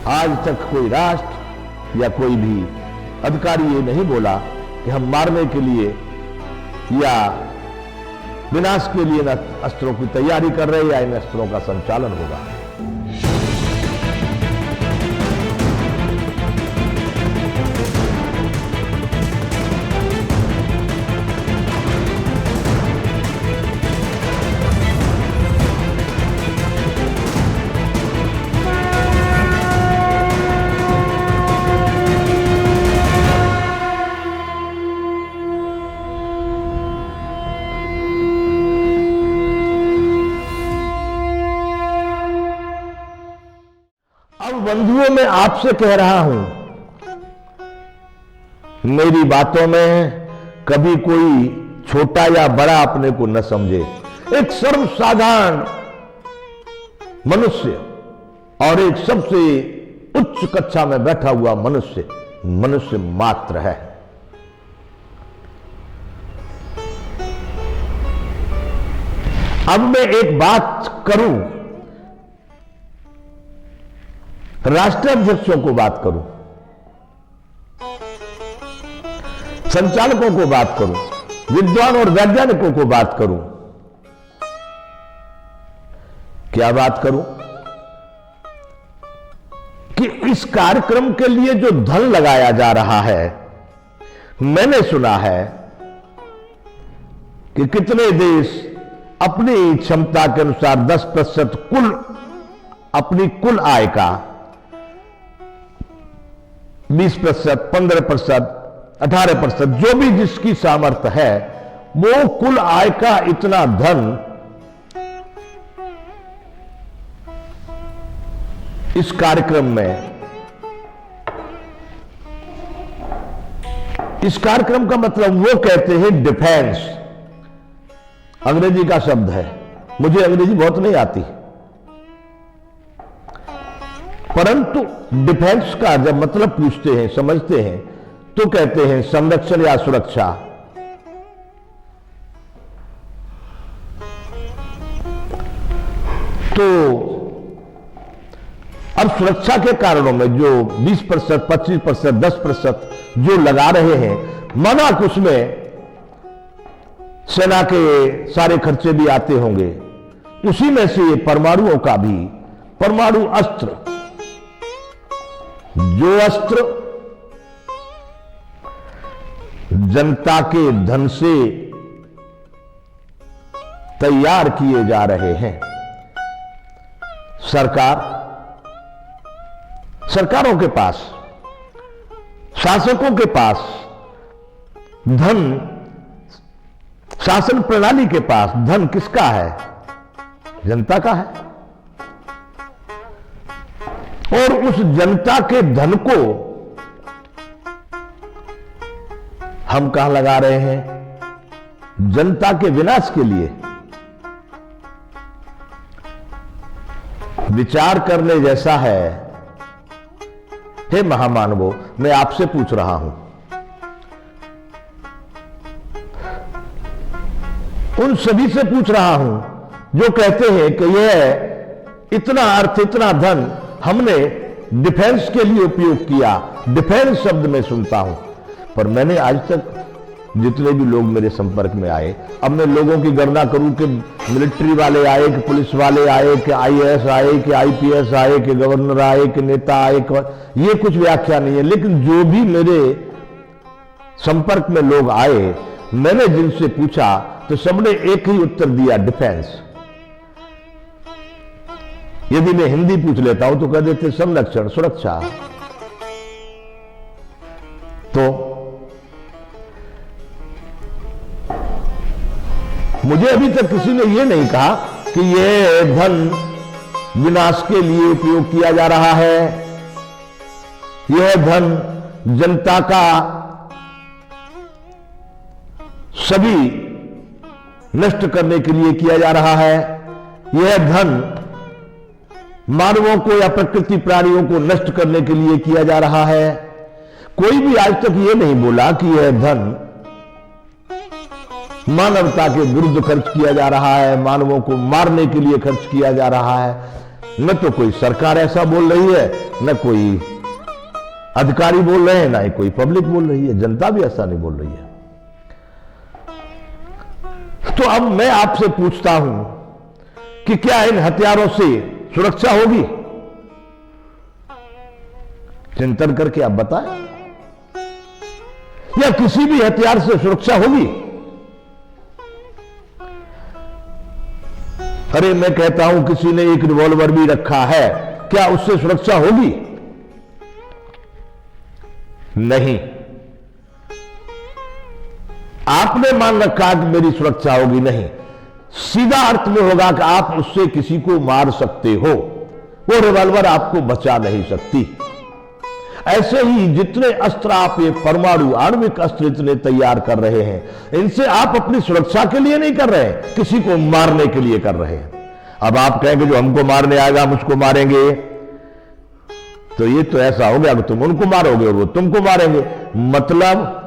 आज तक कोई राष्ट्र या कोई भी अधिकारी ये नहीं बोला कि हम मारने के लिए या विनाश के लिए इन अस्त्रों की तैयारी कर रहे हैं या इन अस्त्रों का संचालन होगा। अब बंधुओं, मैं आपसे कह रहा हूं, मेरी बातों में कभी कोई छोटा या बड़ा अपने को न समझे। एक सर्वसाधारण मनुष्य और एक सबसे उच्च कक्षा में बैठा हुआ मनुष्य मात्र है। अब मैं एक बात करूं, राष्ट्राध्यक्षों को बात करूं, संचालकों को बात करूं, विद्वान और वैज्ञानिकों को बात करूं। क्या बात करूं? कि इस कार्यक्रम के लिए जो धन लगाया जा रहा है, मैंने सुना है कि कितने देश अपनी क्षमता के अनुसार 10% अपनी कुल आय का 20%, 15%, 18%, जो भी जिसकी सामर्थ्य है, वो कुल आय का इतना धन इस कार्यक्रम में, इस कार्यक्रम का मतलब वो कहते हैं डिफेंस, अंग्रेजी का शब्द है। मुझे अंग्रेजी बहुत नहीं आती, परंतु डिफेंस का जब मतलब पूछते हैं, समझते हैं, तो कहते हैं संरक्षण या सुरक्षा। तो अब सुरक्षा के कारणों में जो 20%, 25%, 10% जो लगा रहे हैं, माना कि उसमें सेना के सारे खर्चे भी आते होंगे, उसी में से ये परमाणुओं का भी, परमाणु अस्त्र, जो अस्त्र जनता के धन से तैयार किए जा रहे हैं, सरकारों के पास, शासकों के पास धन, शासन प्रणाली के पास धन किसका है? जनता का है। और उस जनता के धन को हम कहां लगा रहे हैं? जनता के विनाश के लिए। विचार करने जैसा है। हे महामानवों, मैं आपसे पूछ रहा हूं, उन सभी से पूछ रहा हूं जो कहते हैं कि यह इतना अर्थ, इतना धन हमने डिफेंस के लिए उपयोग किया। डिफेंस शब्द मैं सुनता हूं, पर मैंने आज तक जितने भी लोग मेरे संपर्क में आए, अब मैं लोगों की गणना करूं कि मिलिट्री वाले आए, कि पुलिस वाले आए, कि आईएएस आए, कि आईपीएस आए, कि गवर्नर आए, कि नेता आए, ये कुछ व्याख्या नहीं है। लेकिन जो भी मेरे संपर्क में लोग आए, मैंने जिनसे पूछा तो सबने एक ही उत्तर दिया, डिफेंस। यदि मैं हिंदी पूछ लेता हूं तो कह देते संरक्षण, सुरक्षा। तो मुझे अभी तक किसी ने यह नहीं कहा कि यह धन विनाश के लिए उपयोग किया जा रहा है, यह धन जनता का सभी नष्ट करने के लिए किया जा रहा है, यह धन मानवों को या प्रकृति प्राणियों को नष्ट करने के लिए किया जा रहा है। कोई भी आज तक यह नहीं बोला कि यह धन मानवता के विरुद्ध खर्च किया जा रहा है, मानवों को मारने के लिए खर्च किया जा रहा है। न तो कोई सरकार ऐसा बोल रही है, न कोई अधिकारी बोल रहे हैं, ना ही कोई पब्लिक बोल रही है, जनता भी ऐसा नहीं बोल रही है। तो अब मैं आपसे पूछता हूं कि क्या इन हथियारों से सुरक्षा होगी? चिंतन करके आप बताएं, या किसी भी हथियार से सुरक्षा होगी? अरे मैं कहता हूं किसी ने एक रिवॉल्वर भी रखा है, क्या उससे सुरक्षा होगी? नहीं। आपने मान रखा कि मेरी सुरक्षा होगी, नहीं। सीधा अर्थ में होगा कि आप उससे किसी को मार सकते हो, वो रिवॉल्वर आपको बचा नहीं सकती। ऐसे ही जितने अस्त्र आप ये परमाणु आणविक अस्त्र इतने तैयार कर रहे हैं, इनसे आप अपनी सुरक्षा के लिए नहीं कर रहे हैं, किसी को मारने के लिए कर रहे हैं। अब आप कहेंगे जो हमको मारने आएगा हम उसको मारेंगे, तो ये तो ऐसा हो गया कि तुम उनको मारोगे और वो तुमको मारेंगे। मतलब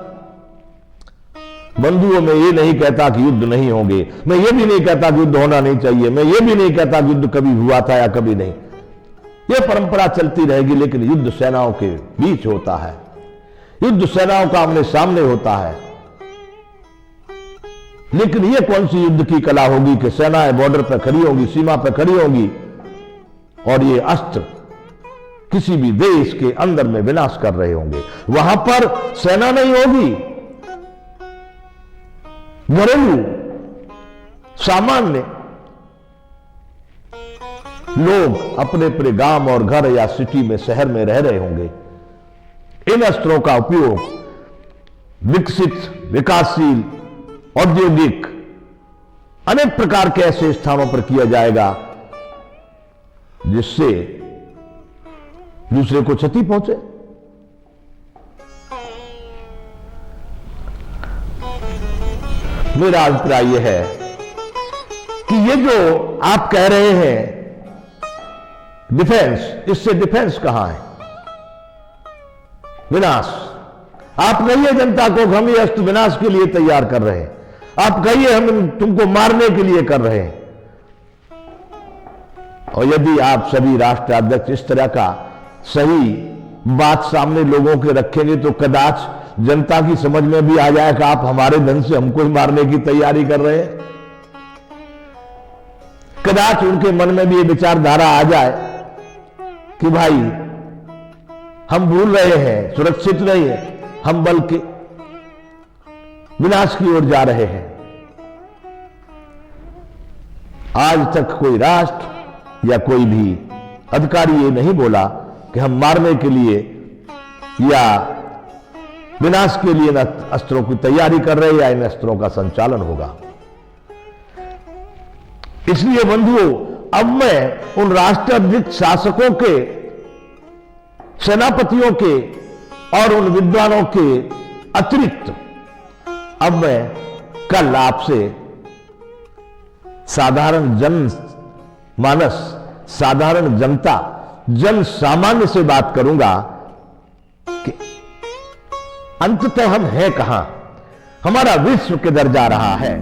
बंधुओं में ये नहीं कहता कि युद्ध नहीं होंगे, मैं ये भी नहीं कहता कि युद्ध होना नहीं चाहिए, मैं ये भी नहीं कहता कि युद्ध कभी हुआ था या कभी नहीं। ये परंपरा चलती रहेगी, लेकिन युद्ध सेनाओं के बीच होता है, युद्ध सेनाओं का आमने सामने होता है। लेकिन ये कौन सी युद्ध की कला होगी कि सेनाएं बॉर्डर पर खड़ी होंगी, सीमा पर खड़ी होंगी और ये अस्त्र किसी भी देश के अंदर में विनाश कर रहे होंगे? वहां पर सेना नहीं होगी, घरेलू सामान्य लोग अपने अपने गांव और घर या सिटी में, शहर में रह रहे होंगे। इन अस्त्रों का उपयोग विकसित, विकासशील, औद्योगिक अनेक प्रकार के ऐसे स्थानों पर किया जाएगा जिससे दूसरे को क्षति पहुंचे। मेरा अभिप्राय यह है कि ये जो आप कह रहे हैं डिफेंस, इससे डिफेंस कहां है? विनाश। आप कहिए जनता को हम ये अस्त्र विनाश के लिए तैयार कर रहे हैं, आप कहिए हम तुमको मारने के लिए कर रहे हैं। और यदि आप सभी राष्ट्राध्यक्ष इस तरह का सही बात सामने लोगों के रखेंगे तो कदाच जनता की समझ में भी आ जाए कि आप हमारे धन से हमको ही मारने की तैयारी कर रहे हैं। कदाच उनके मन में भी ये विचारधारा आ जाए कि भाई हम भूल रहे हैं, सुरक्षित नहीं है, हम बल्कि विनाश की ओर जा रहे हैं। आज तक कोई राष्ट्र या कोई भी अधिकारी ये नहीं बोला कि हम मारने के लिए या विनाश के लिए न अस्त्रों की तैयारी कर रहे हैं या इन अस्त्रों का संचालन होगा। इसलिए बंधुओं, अब मैं उन राष्ट्राध्यक्ष शासकों के, सेनापतियों के और उन विद्वानों के अतिरिक्त अब मैं कल आपसे साधारण जन मानस, साधारण जनता, जन सामान्य से बात करूंगा कि अंततः हम हैं कहां, हमारा विश्व किधर जा रहा है।